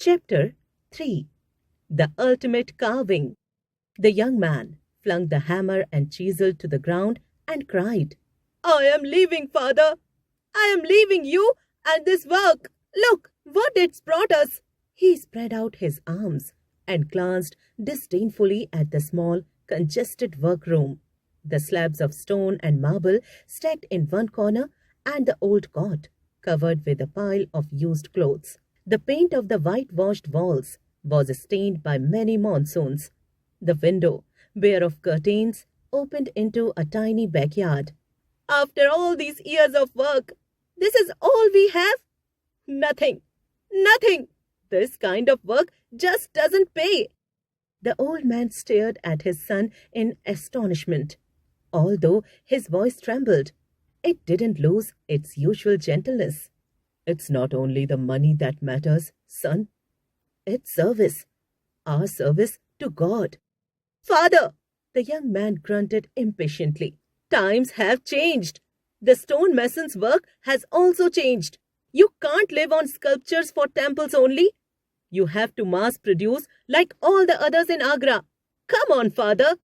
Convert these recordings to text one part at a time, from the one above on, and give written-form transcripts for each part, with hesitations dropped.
Chapter 3. The Ultimate Carving. The young man flung the hammer and chisel to the ground and cried, I am leaving, father! I am leaving you and this work! Look what it's brought us! He spread out his arms and glanced disdainfully at the small, congested workroom, the slabs of stone and marble stacked in one corner, and the old cot covered with a pile of used clothes. The paint of the whitewashed walls was stained by many monsoons. The window, bare of curtains, opened into a tiny backyard. After all these years of work, this is all we have? Nothing! Nothing! This kind of work just doesn't pay. The old man stared at his son in astonishment. Although his voice trembled, it didn't lose its usual gentleness. It's not only the money that matters, son. It's service. Our service to God. Father, the young man grunted impatiently. Times have changed. The stonemason's work has also changed. You can't live on sculptures for temples only. You have to mass produce like all the others in Agra. Come on, father.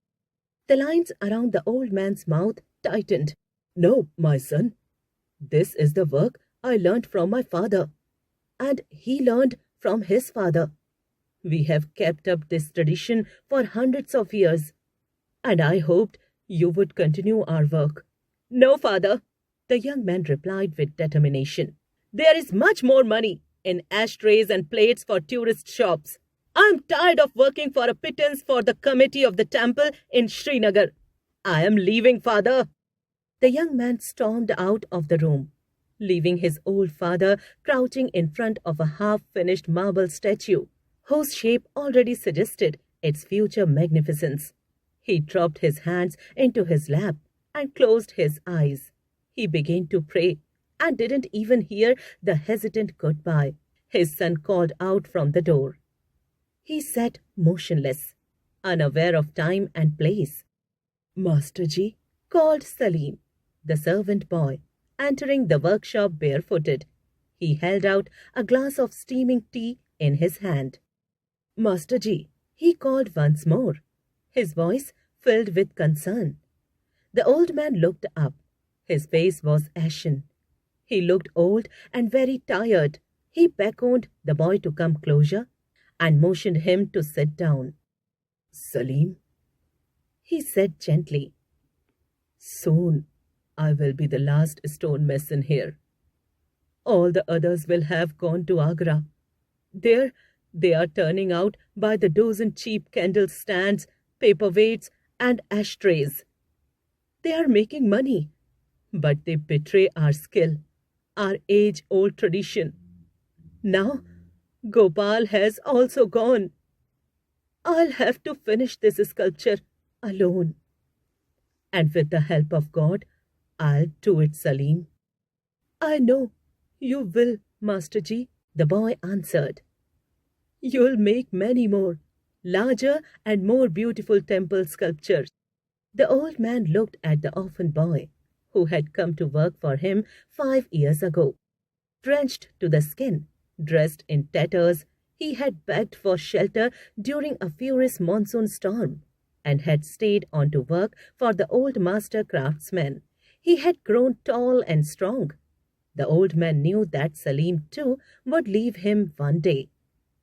The lines around the old man's mouth tightened. No, my son. This is the work I learned from my father, and he learned from his father. We have kept up this tradition for hundreds of years, and I hoped you would continue our work. No, father, the young man replied with determination. There is much more money in ashtrays and plates for tourist shops. I am tired of working for a pittance for the committee of the temple in Srinagar. I am leaving, father. The young man stormed out of the room, leaving his old father crouching in front of a half-finished marble statue, whose shape already suggested its future magnificence. He dropped his hands into his lap and closed his eyes. He began to pray and didn't even hear the hesitant goodbye his son called out from the door. He sat motionless, unaware of time and place. Master Ji, called Salim, the servant boy, entering the workshop barefooted. He held out a glass of steaming tea in his hand. Master Ji, he called once more, his voice filled with concern. The old man looked up. His face was ashen. He looked old and very tired. He beckoned the boy to come closer and motioned him to sit down. Salim, he said gently, soon I will be the last stonemason here. All the others will have gone to Agra. There they are turning out by the dozen cheap candle stands, paperweights, and ashtrays. They are making money, but they betray our skill, our age-old tradition. Now, Gopal has also gone. I'll have to finish this sculpture alone. And with the help of God, I'll do it, Salim. I know you will, Master Ji, the boy answered. You'll make many more, larger and more beautiful temple sculptures. The old man looked at the orphan boy, who had come to work for him 5 years ago. Drenched to the skin, dressed in tatters, he had begged for shelter during a furious monsoon storm and had stayed on to work for the old master craftsman. He had grown tall and strong. The old man knew that Salim too would leave him one day.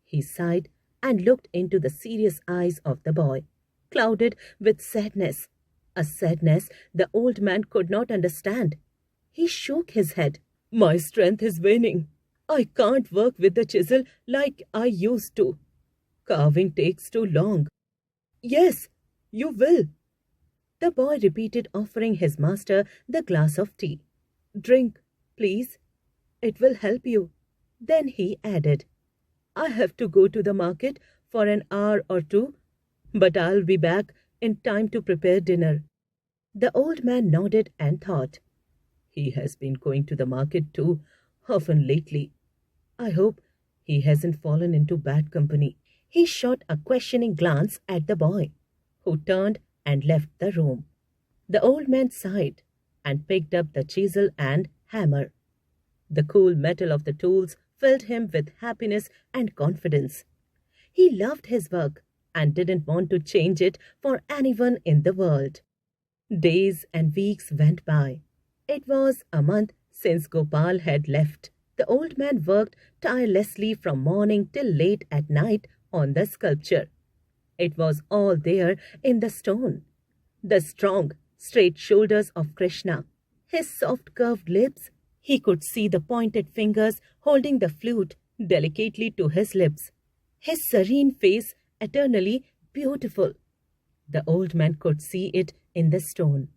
He sighed and looked into the serious eyes of the boy, clouded with sadness, a sadness the old man could not understand. He shook his head. My strength is waning. I can't work with the chisel like I used to. Carving takes too long. Yes, you will. The boy repeated, offering his master the glass of tea. Drink, please. It will help you. Then he added, I have to go to the market for an hour or two, but I'll be back in time to prepare dinner. The old man nodded and thought, he has been going to the market too often lately. I hope he hasn't fallen into bad company. He shot a questioning glance at the boy, who turned and left the room. The old man sighed and picked up the chisel and hammer. The cool metal of the tools filled him with happiness and confidence. He loved his work and didn't want to change it for anyone in the world. Days and weeks went by. It was a month since Gopal had left. The old man worked tirelessly from morning till late at night on the sculpture. It was all there in the stone. The strong, straight shoulders of Krishna, his soft curved lips. He could see the pointed fingers holding the flute delicately to his lips. His serene face eternally beautiful. The old man could see it in the stone.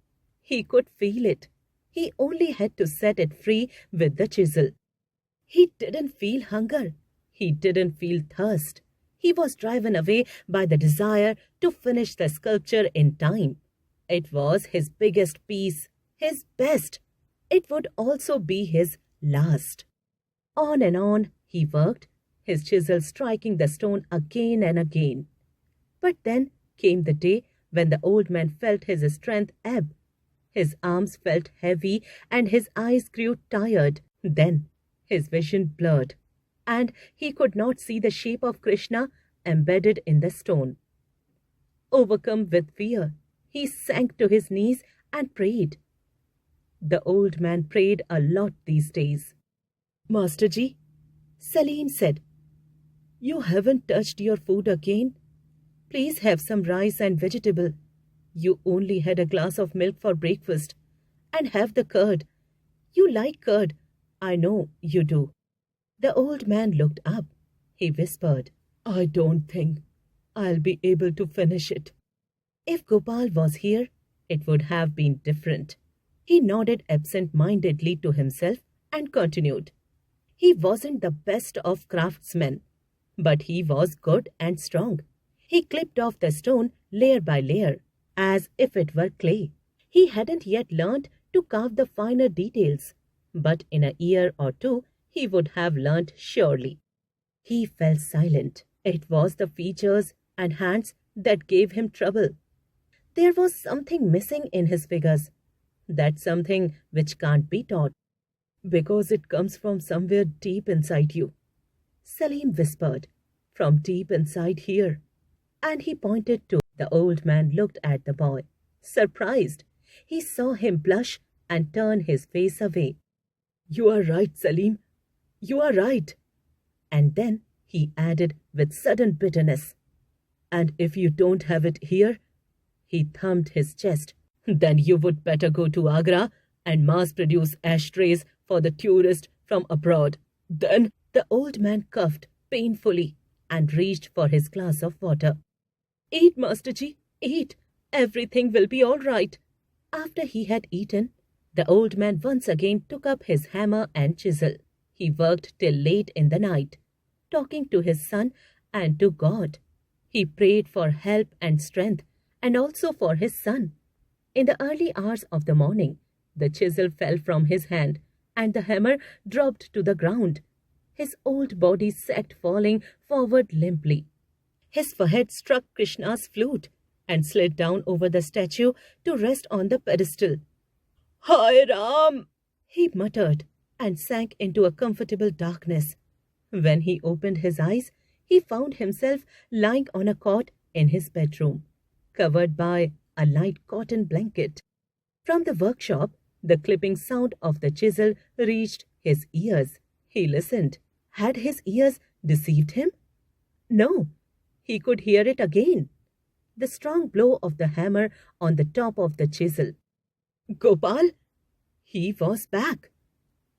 He could feel it. He only had to set it free with the chisel. He didn't feel hunger. He didn't feel thirst. He was driven away by the desire to finish the sculpture in time. It was his biggest piece, his best. It would also be his last. On and on he worked, his chisel striking the stone again and again. But then came the day when the old man felt his strength ebb. His arms felt heavy and his eyes grew tired. Then his vision blurred, and he could not see the shape of Krishna embedded in the stone. Overcome with fear, he sank to his knees and prayed. The old man prayed a lot these days. Masterji, Salim said, you haven't touched your food again. Please have some rice and vegetable. You only had a glass of milk for breakfast. And have the curd. You like curd. I know you do. The old man looked up. He whispered, I don't think I'll be able to finish it. If Gopal was here, it would have been different. He nodded absent-mindedly to himself and continued. He wasn't the best of craftsmen, but he was good and strong. He clipped off the stone layer by layer, as if it were clay. He hadn't yet learned to carve the finer details, but in a year or two he would have learnt surely. He fell silent. It was the features and hands that gave him trouble. There was something missing in his figures, that something which can't be taught, because it comes from somewhere deep inside you. Salim whispered, from deep inside here. And he pointed to the old man looked at the boy. Surprised, he saw him blush and turn his face away. You are right, Salim. You are right. And then he added with sudden bitterness, and if you don't have it here, he thumped his chest, then you would better go to Agra and mass-produce ashtrays for the tourist from abroad. Then the old man coughed painfully and reached for his glass of water. Eat, Masterji, eat. Everything will be all right. After he had eaten, the old man once again took up his hammer and chisel. He worked till late in the night, talking to his son and to God. He prayed for help and strength, and also for his son. In the early hours of the morning, the chisel fell from his hand, and the hammer dropped to the ground. His old body sagged, falling forward limply. His forehead struck Krishna's flute and slid down over the statue to rest on the pedestal. Hai Ram! He muttered and sank into a comfortable darkness. When he opened his eyes, he found himself lying on a cot in his bedroom, covered by a light cotton blanket. From the workshop, the clipping sound of the chisel reached his ears. He listened. Had his ears deceived him? No, he could hear it again. The strong blow of the hammer on the top of the chisel. Gopal? He was back.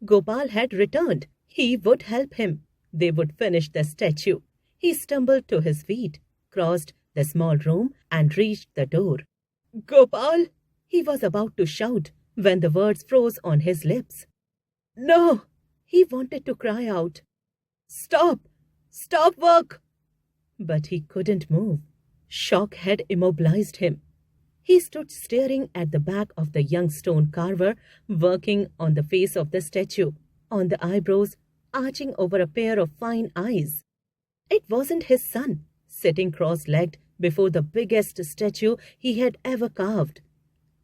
Gopal had returned. He would help him. They would finish the statue. He stumbled to his feet, crossed the small room and reached the door. Gopal! He was about to shout when the words froze on his lips. No! He wanted to cry out. Stop! Stop work! But he couldn't move. Shock had immobilized him. He stood staring at the back of the young stone carver working on the face of the statue, on the eyebrows arching over a pair of fine eyes. It wasn't his son, sitting cross-legged before the biggest statue he had ever carved.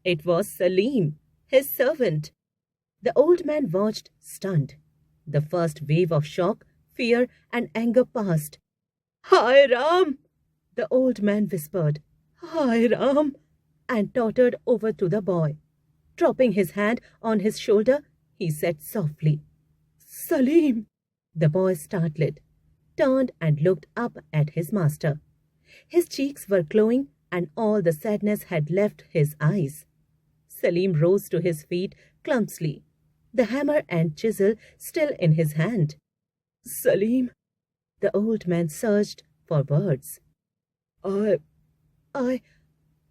It was Salim, his servant. The old man watched, stunned. The first wave of shock fear and anger passed. Hi Ram! The old man whispered. Hi Ram! And tottered over to the boy. Dropping his hand on his shoulder, he said softly, Salim! The boy startled, turned and looked up at his master. His cheeks were glowing and all the sadness had left his eyes. Salim rose to his feet clumsily, the hammer and chisel still in his hand. Salim, the old man searched for words. I, I,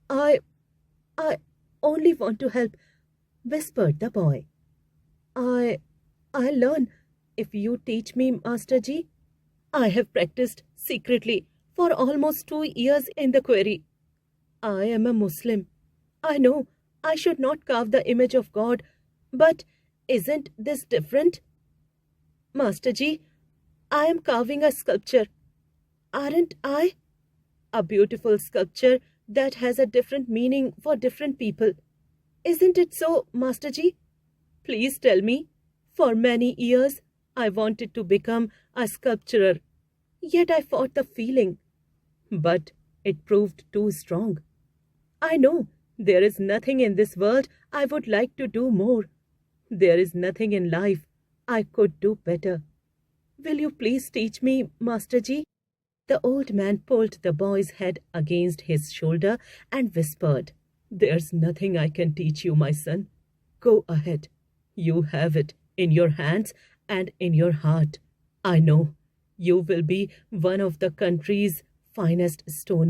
I only want to help, whispered the boy. I'll learn if you teach me, Master Ji. I have practiced secretly for almost 2 years in the quarry. I am a Muslim. I know I should not carve the image of God, but isn't this different? Master Ji, I am carving a sculpture. Aren't I? A beautiful sculpture that has a different meaning for different people. Isn't it so, Master Ji? Please tell me. For many years, I wanted to become a sculpturer. Yet I fought the feeling. But it proved too strong. I know there is nothing in this world I would like to do more. There is nothing in life I could do better. Will you please teach me, Master Ji? The old man pulled the boy's head against his shoulder and whispered, There's nothing I can teach you, my son. Go ahead. You have it in your hands and in your heart. I know you will be one of the country's finest stone men.